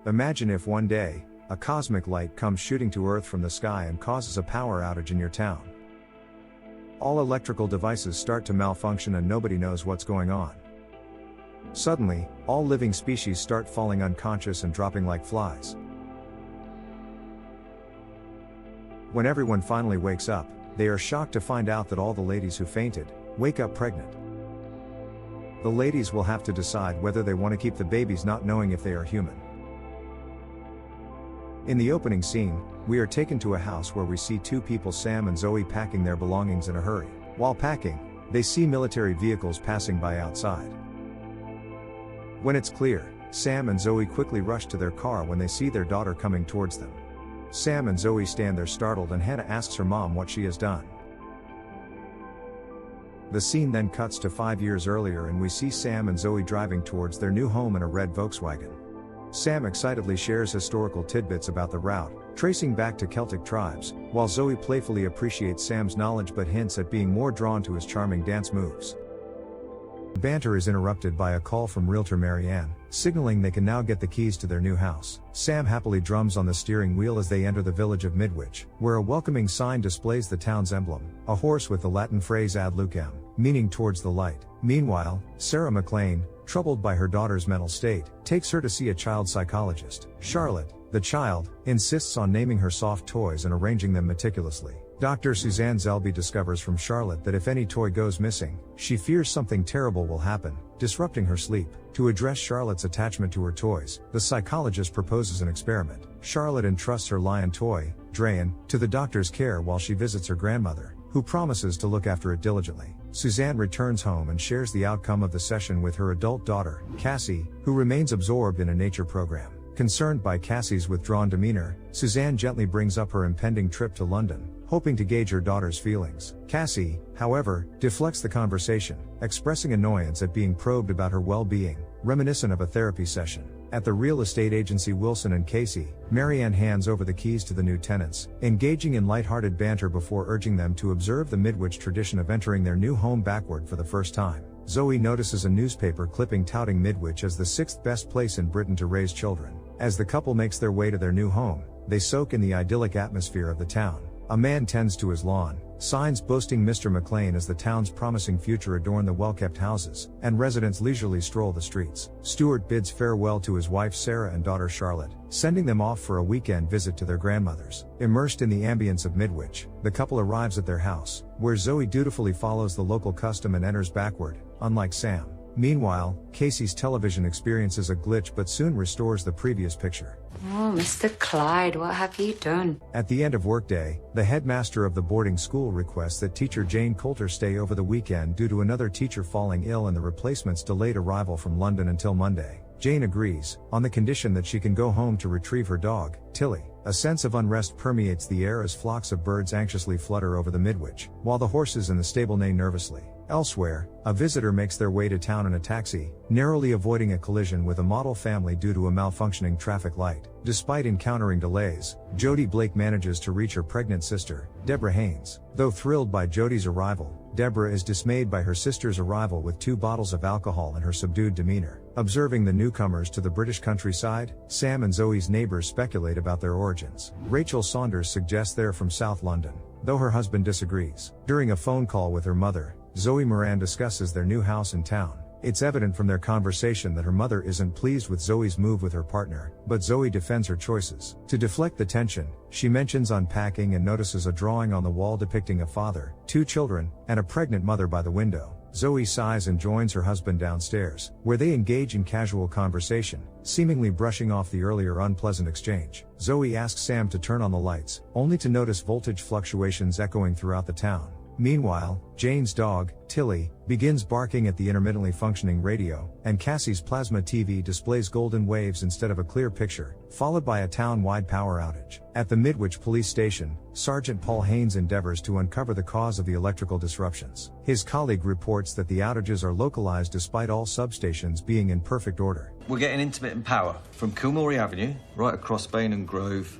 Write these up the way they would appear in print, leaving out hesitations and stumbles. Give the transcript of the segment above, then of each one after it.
Imagine if one day, a cosmic light comes shooting to Earth from the sky and causes a power outage in your town. All electrical devices start to malfunction and nobody knows what's going on. Suddenly, all living species start falling unconscious and dropping like flies. When everyone finally wakes up, they are shocked to find out that all the ladies who fainted wake up pregnant. The ladies will have to decide whether they want to keep the babies, not knowing if they are human. In the opening scene, we are taken to a house where we see two people, Sam and Zoe, packing their belongings in a hurry. While packing, they see military vehicles passing by outside. When it's clear, Sam and Zoe quickly rush to their car when they see their daughter coming towards them. Sam and Zoe stand there startled and Hannah asks her mom what she has done. The scene then cuts to 5 years earlier and we see Sam and Zoe driving towards their new home in a red Volkswagen. Sam excitedly shares historical tidbits about the route, tracing back to Celtic tribes, while Zoe playfully appreciates Sam's knowledge but hints at being more drawn to his charming dance moves. Banter is interrupted by a call from realtor Marianne, signaling they can now get the keys to their new house. Sam happily drums on the steering wheel as they enter the village of Midwich, where a welcoming sign displays the town's emblem, a horse with the Latin phrase ad lucem, meaning towards the light. Meanwhile, Sarah McLean, troubled by her daughter's mental state, takes her to see a child psychologist. Charlotte, the child, insists on naming her soft toys and arranging them meticulously. Dr. Suzanne Zelby discovers from Charlotte that if any toy goes missing, she fears something terrible will happen, disrupting her sleep. To address Charlotte's attachment to her toys, the psychologist proposes an experiment. Charlotte entrusts her lion toy, Drayan, to the doctor's care while she visits her grandmother, who promises to look after it diligently. Suzanne returns home and shares the outcome of the session with her adult daughter, Cassie, who remains absorbed in a nature program. Concerned by Cassie's withdrawn demeanor, Suzanne gently brings up her impending trip to London, hoping to gauge her daughter's feelings. Cassie, however, deflects the conversation, expressing annoyance at being probed about her well-being, reminiscent of a therapy session. At the real estate agency Wilson and Casey, Marianne hands over the keys to the new tenants, engaging in light-hearted banter before urging them to observe the Midwich tradition of entering their new home backward for the first time. Zoe notices a newspaper clipping touting Midwich as the 6th best place in Britain to raise children. As the couple makes their way to their new home, they soak in the idyllic atmosphere of the town. A man tends to his lawn, signs boasting Mr. McLean as the town's promising future adorn the well-kept houses, and residents leisurely stroll the streets. Stuart bids farewell to his wife Sarah and daughter Charlotte, sending them off for a weekend visit to their grandmothers. Immersed in the ambience of Midwich, the couple arrives at their house, where Zoe dutifully follows the local custom and enters backward, unlike Sam. Meanwhile, Casey's television experiences a glitch but soon restores the previous picture. Oh, Mr. Clyde, what have you done? At the end of workday, the headmaster of the boarding school requests that teacher Jane Coulter stay over the weekend due to another teacher falling ill and the replacement's delayed arrival from London until Monday. Jane agrees, on the condition that she can go home to retrieve her dog, Tilly. A sense of unrest permeates the air as flocks of birds anxiously flutter over the Midwich, while the horses in the stable neigh nervously. Elsewhere, a visitor makes their way to town in a taxi, narrowly avoiding a collision with a model family due to a malfunctioning traffic light. Despite encountering delays, Jodie Blake manages to reach her pregnant sister, Deborah Haynes. Though thrilled by Jodie's arrival, Deborah is dismayed by her sister's arrival with 2 bottles of alcohol and her subdued demeanor. Observing the newcomers to the British countryside, Sam and Zoe's neighbors speculate about their origins. Rachel Saunders suggests they're from South London, though her husband disagrees. During a phone call with her mother, Zoe Moran discusses their new house in town. It's evident from their conversation that her mother isn't pleased with Zoe's move with her partner, but Zoe defends her choices. To deflect the tension, she mentions unpacking and notices a drawing on the wall depicting a father, 2 children, and a pregnant mother by the window. Zoe sighs and joins her husband downstairs, where they engage in casual conversation, seemingly brushing off the earlier unpleasant exchange. Zoe asks Sam to turn on the lights, only to notice voltage fluctuations echoing throughout the town. Meanwhile, Jane's dog, Tilly, begins barking at the intermittently functioning radio, and Cassie's plasma TV displays golden waves instead of a clear picture, followed by a town-wide power outage. At the Midwich police station, Sergeant Paul Haynes endeavors to uncover the cause of the electrical disruptions. His colleague reports that the outages are localized despite all substations being in perfect order. We're getting intermittent power from Kilmorey Avenue, right across Bain and Grove,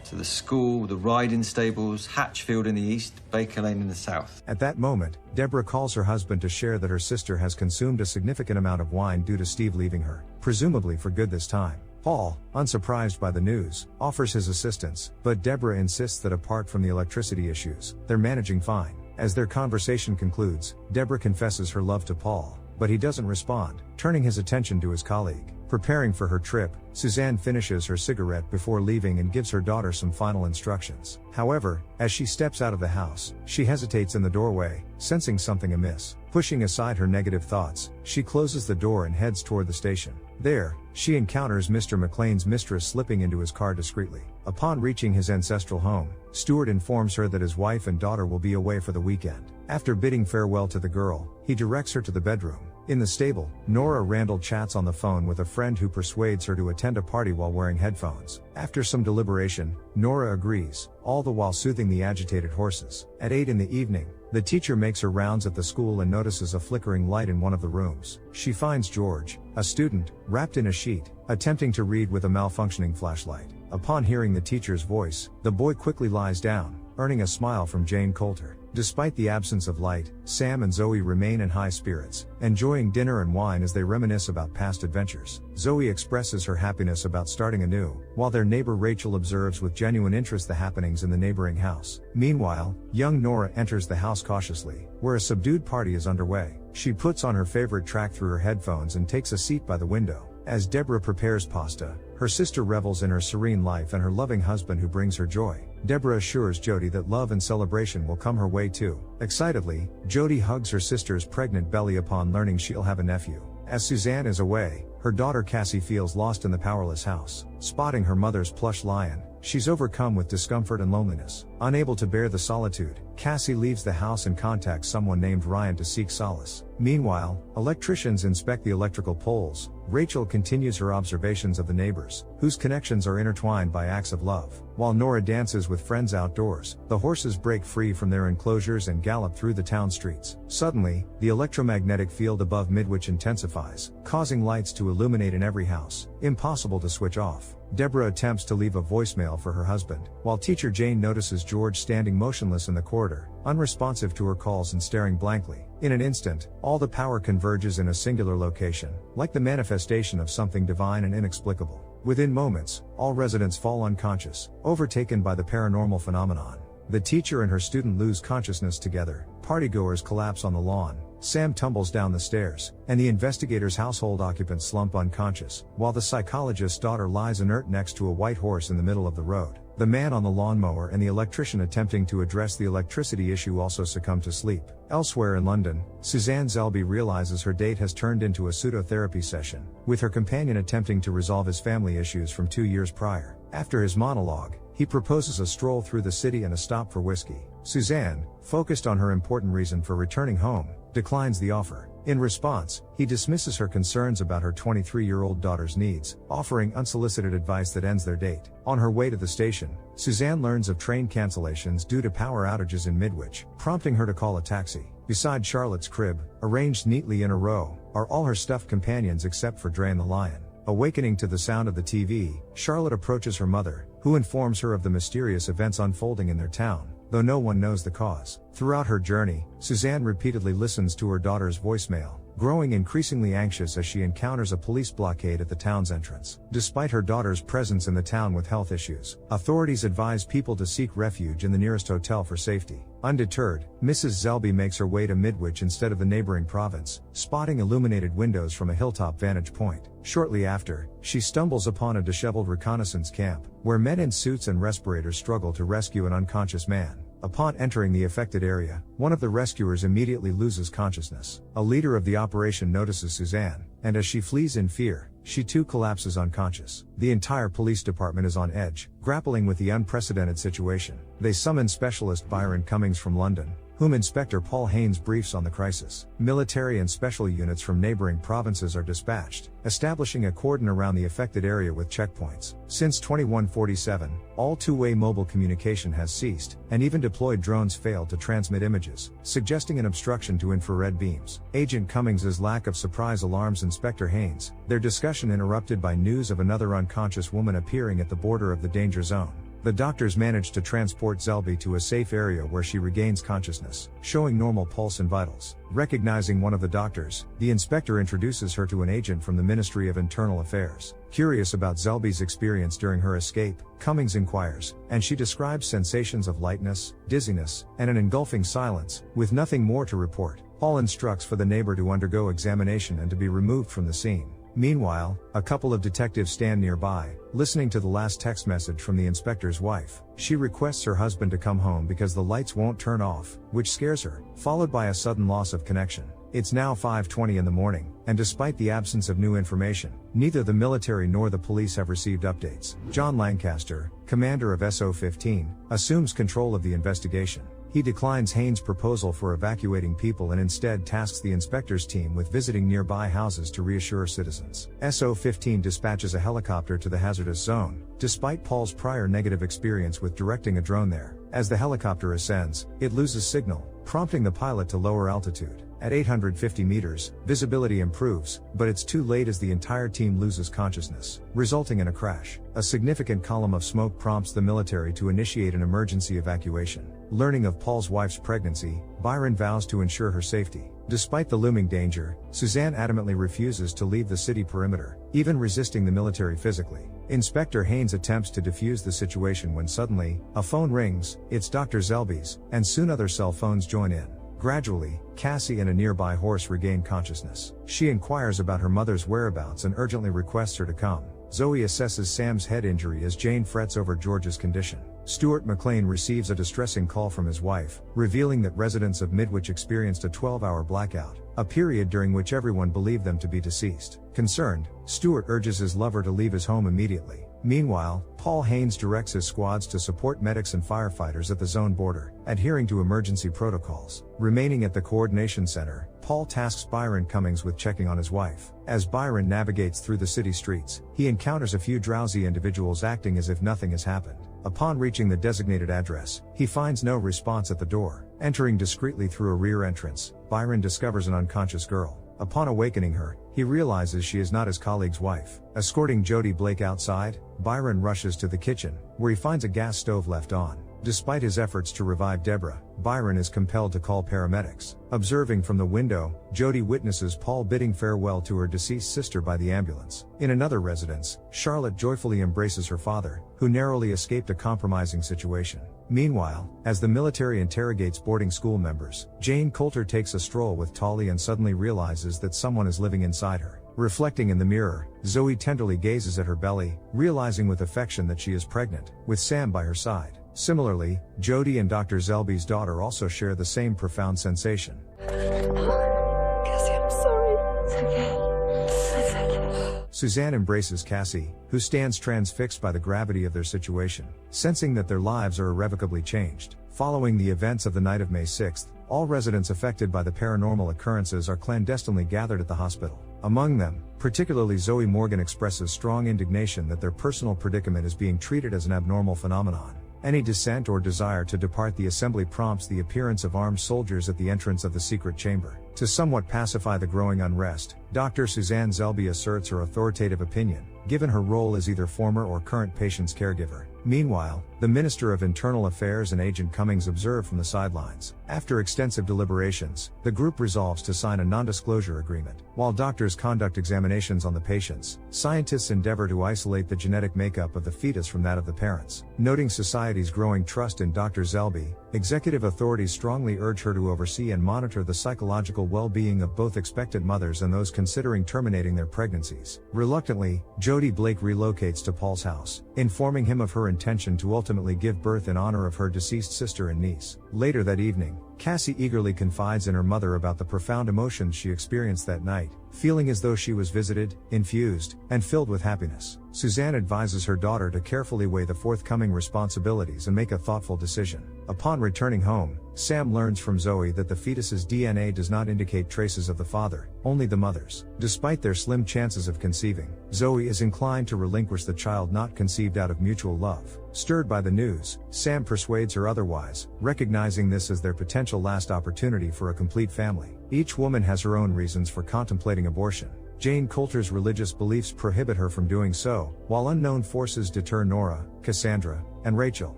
to the school, the riding stables, Hatchfield in the east, Baker Lane in the south. At that moment, Deborah calls her husband to share that her sister has consumed a significant amount of wine due to Steve leaving her, presumably for good this time. Paul, unsurprised by the news, offers his assistance, but Deborah insists that apart from the electricity issues, they're managing fine. As their conversation concludes, Deborah confesses her love to Paul, but he doesn't respond, turning his attention to his colleague. Preparing for her trip, Suzanne finishes her cigarette before leaving and gives her daughter some final instructions. However, as she steps out of the house, she hesitates in the doorway, sensing something amiss. Pushing aside her negative thoughts, she closes the door and heads toward the station. There, she encounters Mr. McLean's mistress slipping into his car discreetly. Upon reaching his ancestral home, Stuart informs her that his wife and daughter will be away for the weekend. After bidding farewell to the girl, he directs her to the bedroom. In the stable, Nora Randall chats on the phone with a friend who persuades her to attend a party while wearing headphones. After some deliberation, Nora agrees, all the while soothing the agitated horses. At 8 in the evening, the teacher makes her rounds at the school and notices a flickering light in one of the rooms. She finds George, a student, wrapped in a sheet, attempting to read with a malfunctioning flashlight. Upon hearing the teacher's voice, the boy quickly lies down, earning a smile from Jane Coulter. Despite the absence of light, Sam and Zoe remain in high spirits, enjoying dinner and wine as they reminisce about past adventures. Zoe expresses her happiness about starting anew, while their neighbor Rachel observes with genuine interest the happenings in the neighboring house. Meanwhile, young Nora enters the house cautiously, where a subdued party is underway. She puts on her favorite track through her headphones and takes a seat by the window. As Deborah prepares pasta, her sister revels in her serene life and her loving husband who brings her joy. Deborah assures Jody that love and celebration will come her way too. Excitedly, Jody hugs her sister's pregnant belly upon learning she'll have a nephew. As Suzanne is away, her daughter Cassie feels lost in the powerless house. Spotting her mother's plush lion, she's overcome with discomfort and loneliness. Unable to bear the solitude, Cassie leaves the house and contacts someone named Ryan to seek solace. Meanwhile, electricians inspect the electrical poles. Rachel continues her observations of the neighbors, whose connections are intertwined by acts of love. While Nora dances with friends outdoors, the horses break free from their enclosures and gallop through the town streets. Suddenly, the electromagnetic field above Midwich intensifies, causing lights to illuminate in every house. Impossible to switch off. Deborah attempts to leave a voicemail for her husband, while teacher Jane notices George standing motionless in the corridor, unresponsive to her calls and staring blankly. In an instant, all the power converges in a singular location, like the manifestation of something divine and inexplicable. Within moments, all residents fall unconscious, overtaken by the paranormal phenomenon. The teacher and her student lose consciousness together, partygoers collapse on the lawn, Sam tumbles down the stairs, and the investigator's household occupants slump unconscious, while the psychologist's daughter lies inert next to a white horse in the middle of the road. The man on the lawnmower and the electrician attempting to address the electricity issue also succumb to sleep. Elsewhere in London, Suzanne Zelby realizes her date has turned into a pseudo-therapy session, with her companion attempting to resolve his family issues from 2 years prior. After his monologue, he proposes a stroll through the city and a stop for whiskey. Suzanne, focused on her important reason for returning home, declines the offer. In response, he dismisses her concerns about her 23-year-old daughter's needs, offering unsolicited advice that ends their date. On her way to the station, Suzanne learns of train cancellations due to power outages in Midwich, prompting her to call a taxi. Beside Charlotte's crib, arranged neatly in a row, are all her stuffed companions except for Drain the lion. Awakening to the sound of the TV, Charlotte approaches her mother, who informs her of the mysterious events unfolding in their town, though no one knows the cause. Throughout her journey, Suzanne repeatedly listens to her daughter's voicemail, growing increasingly anxious as she encounters a police blockade at the town's entrance. Despite her daughter's presence in the town with health issues, authorities advise people to seek refuge in the nearest hotel for safety. Undeterred, Mrs. Zelby makes her way to Midwich instead of the neighboring province, spotting illuminated windows from a hilltop vantage point. Shortly after, she stumbles upon a disheveled reconnaissance camp, where men in suits and respirators struggle to rescue an unconscious man. Upon entering the affected area, one of the rescuers immediately loses consciousness. A leader of the operation notices Suzanne, and as she flees in fear, she too collapses unconscious. The entire police department is on edge, grappling with the unprecedented situation. They summon specialist Byron Cummings from London, whom Inspector Paul Haynes briefs on the crisis. Military and special units from neighboring provinces are dispatched, establishing a cordon around the affected area with checkpoints. Since 2147, all two-way mobile communication has ceased, and even deployed drones failed to transmit images, suggesting an obstruction to infrared beams. Agent Cummings's lack of surprise alarms Inspector Haynes, their discussion interrupted by news of another unconscious woman appearing at the border of the danger zone. The doctors manage to transport Zelby to a safe area where she regains consciousness, showing normal pulse and vitals. Recognizing one of the doctors, the inspector introduces her to an agent from the Ministry of Internal Affairs. Curious about Zelby's experience during her escape, Cummings inquires, and she describes sensations of lightness, dizziness, and an engulfing silence, with nothing more to report. Paul instructs for the neighbor to undergo examination and to be removed from the scene. Meanwhile, a couple of detectives stand nearby, listening to the last text message from the inspector's wife. She requests her husband to come home because the lights won't turn off, which scares her, followed by a sudden loss of connection. It's now 5:20 in the morning, and despite the absence of new information, neither the military nor the police have received updates. John Lancaster, commander of SO-15, assumes control of the investigation. He declines Haynes' proposal for evacuating people and instead tasks the inspector's team with visiting nearby houses to reassure citizens. SO-15 dispatches a helicopter to the hazardous zone, despite Paul's prior negative experience with directing a drone there. As the helicopter ascends, it loses signal, prompting the pilot to lower altitude. At 850 meters, visibility improves, but it's too late as the entire team loses consciousness, resulting in a crash. A significant column of smoke prompts the military to initiate an emergency evacuation. Learning of Paul's wife's pregnancy, Byron vows to ensure her safety. Despite the looming danger, Suzanne adamantly refuses to leave the city perimeter, even resisting the military physically. Inspector Haynes attempts to defuse the situation when suddenly, a phone rings. It's Dr. Zelby's, and soon other cell phones join in. Gradually, Cassie and a nearby horse regain consciousness. She inquires about her mother's whereabouts and urgently requests her to come. Zoe assesses Sam's head injury as Jane frets over George's condition. Stuart McLean receives a distressing call from his wife, revealing that residents of Midwich experienced a 12-hour blackout, a period during which everyone believed them to be deceased. Concerned, Stuart urges his lover to leave his home immediately. Meanwhile, Paul Haynes directs his squads to support medics and firefighters at the zone border, adhering to emergency protocols. Remaining at the coordination center, Paul tasks Byron Cummings with checking on his wife. As Byron navigates through the city streets, he encounters a few drowsy individuals acting as if nothing has happened. Upon reaching the designated address, he finds no response at the door. Entering discreetly through a rear entrance, Byron discovers an unconscious girl. Upon awakening her, he realizes she is not his colleague's wife. Escorting Jody Blake outside, Byron rushes to the kitchen, where he finds a gas stove left on. Despite his efforts to revive Deborah, Byron is compelled to call paramedics. Observing from the window, Jody witnesses Paul bidding farewell to her deceased sister by the ambulance. In another residence, Charlotte joyfully embraces her father, who narrowly escaped a compromising situation. Meanwhile, as the military interrogates boarding school members, Jane Coulter takes a stroll with Tolly and suddenly realizes that someone is living inside her. Reflecting in the mirror, Zoe tenderly gazes at her belly, realizing with affection that she is pregnant, with Sam by her side. Similarly, Jody and Dr. Zelby's daughter also share the same profound sensation. Cassie, I'm sorry. It's okay. It's okay. Suzanne embraces Cassie, who stands transfixed by the gravity of their situation, sensing that their lives are irrevocably changed. Following the events of the night of May 6th, all residents affected by the paranormal occurrences are clandestinely gathered at the hospital. Among them, particularly Zoe Morgan expresses strong indignation that their personal predicament is being treated as an abnormal phenomenon. Any dissent or desire to depart the assembly prompts the appearance of armed soldiers at the entrance of the secret chamber. To somewhat pacify the growing unrest, Dr. Suzanne Zelby asserts her authoritative opinion, given her role as either former or current patient's caregiver. Meanwhile, the Minister of Internal Affairs and Agent Cummings observe from the sidelines. After extensive deliberations, the group resolves to sign a non-disclosure agreement. While doctors conduct examinations on the patients, scientists endeavor to isolate the genetic makeup of the fetus from that of the parents. Noting society's growing trust in Dr. Zelby, executive authorities strongly urge her to oversee and monitor the psychological well-being of both expectant mothers and those considering terminating their pregnancies. Reluctantly, Jody Blake relocates to Paul's house, informing him of her intention to ultimately give birth in honor of her deceased sister and niece. Later that evening, Cassie eagerly confides in her mother about the profound emotions she experienced that night, feeling as though she was visited, infused, and filled with happiness. Suzanne advises her daughter to carefully weigh the forthcoming responsibilities and make a thoughtful decision. Upon returning home, Sam learns from Zoe that the fetus's DNA does not indicate traces of the father, only the mother's. Despite their slim chances of conceiving, Zoe is inclined to relinquish the child not conceived out of mutual love. Stirred by the news, Sam persuades her otherwise, recognizing this as their potential last opportunity for a complete family. Each woman has her own reasons for contemplating abortion. Jane Coulter's religious beliefs prohibit her from doing so, while unknown forces deter Nora, Cassandra, and Rachel.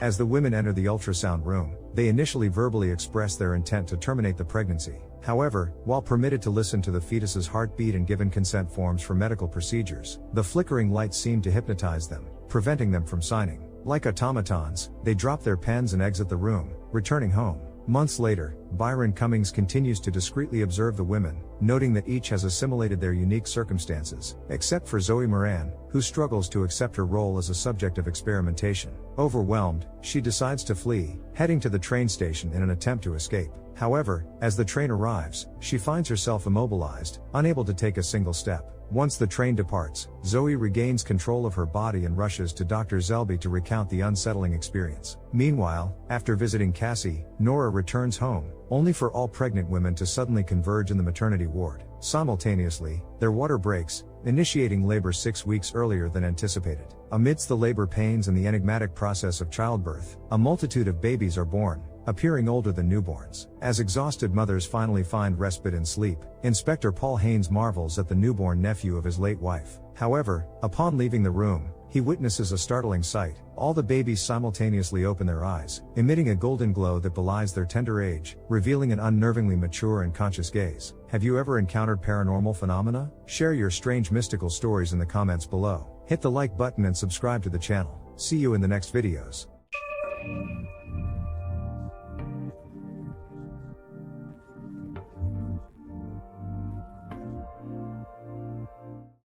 As the women enter the ultrasound room, they initially verbally express their intent to terminate the pregnancy. However, while permitted to listen to the fetus's heartbeat and given consent forms for medical procedures, the flickering lights seem to hypnotize them, preventing them from signing. Like automatons, they drop their pens and exit the room, returning home. Months later, Byron Cummings continues to discreetly observe the women, noting that each has assimilated their unique circumstances, except for Zoe Moran, who struggles to accept her role as a subject of experimentation. Overwhelmed, she decides to flee, heading to the train station in an attempt to escape. However, as the train arrives, she finds herself immobilized, unable to take a single step. Once the train departs, Zoe regains control of her body and rushes to Dr. Zelby to recount the unsettling experience. Meanwhile, after visiting Cassie, Nora returns home, only for all pregnant women to suddenly converge in the maternity ward. Simultaneously, their water breaks, initiating labor 6 weeks earlier than anticipated. Amidst the labor pains and the enigmatic process of childbirth, a multitude of babies are born, appearing older than newborns. As exhausted mothers finally find respite in sleep, Inspector Paul Haynes marvels at the newborn nephew of his late wife. However, upon leaving the room, he witnesses a startling sight. All the babies simultaneously open their eyes, emitting a golden glow that belies their tender age, revealing an unnervingly mature and conscious gaze. Have you ever encountered paranormal phenomena? Share your strange mystical stories in the comments below. Hit the like button and subscribe to the channel. See you in the next videos.